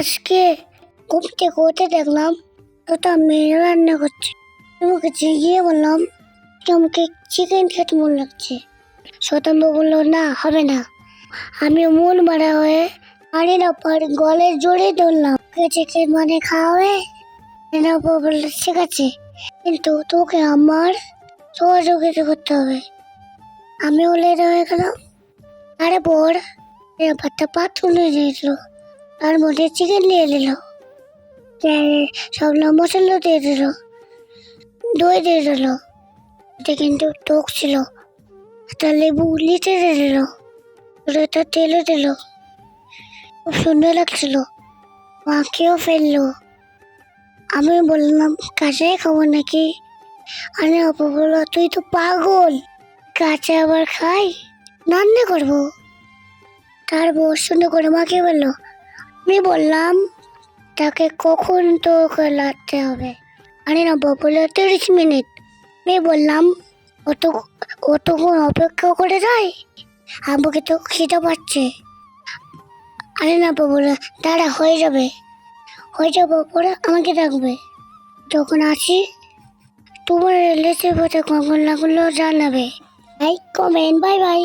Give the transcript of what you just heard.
আজকে ঘুম থেকে উঠে দেখলাম তো মেয়ে রান্না করছে। আমাকে জিগিয়ে বললাম আমাকে চিকেন খেতে মন লাগছে। শতাম্ব বললো না, হবে না। আমি মন মারা হয়ে পারি না গলে জড়িয়ে ধরলাম। চিকেন মানে খাওয়াবে না? বললো ঠিক আছে, কিন্তু তোকে আমার সহযোগিতা করতে হবে। আমি লেট হয়ে গেলাম। তারপর ব্যাপারটা পাত্র নিয়ে দিয়েছিল, তার মধ্যে চিকেন নিয়ে নিল, সব মশলা দিয়ে দিল, দই দিয়ে দিল। এটা কিন্তু টক ছিল। একটা লেবু লিচে দিয়ে দিল, একটা তেলও দিল। খুব সুন্দর লাগছিল। মাকেও ফেললো। আমি বললাম কাঁচাই খাবো নাকি? আরে অপু বললো তুই তো পাগল, কাঁচা আবার খাই, রান্না করবো। তারপর সুন্দর করে মাকে বললো। আমি বললাম তাকে কখন তোকে লাগতে হবে? আরে না বললো 30 মিনিট। আমি বললাম অতক্ষণ অপেক্ষা করে যাই, আমাকে তো খিদে পাচ্ছে। আরে না বললো দাঁড়া, হয়ে যাবে পরে আমাকে ডাকবে, যখন আসি তোমার রেসিপিটা কখন লাগলো জানাবে। Like comment, bye bye.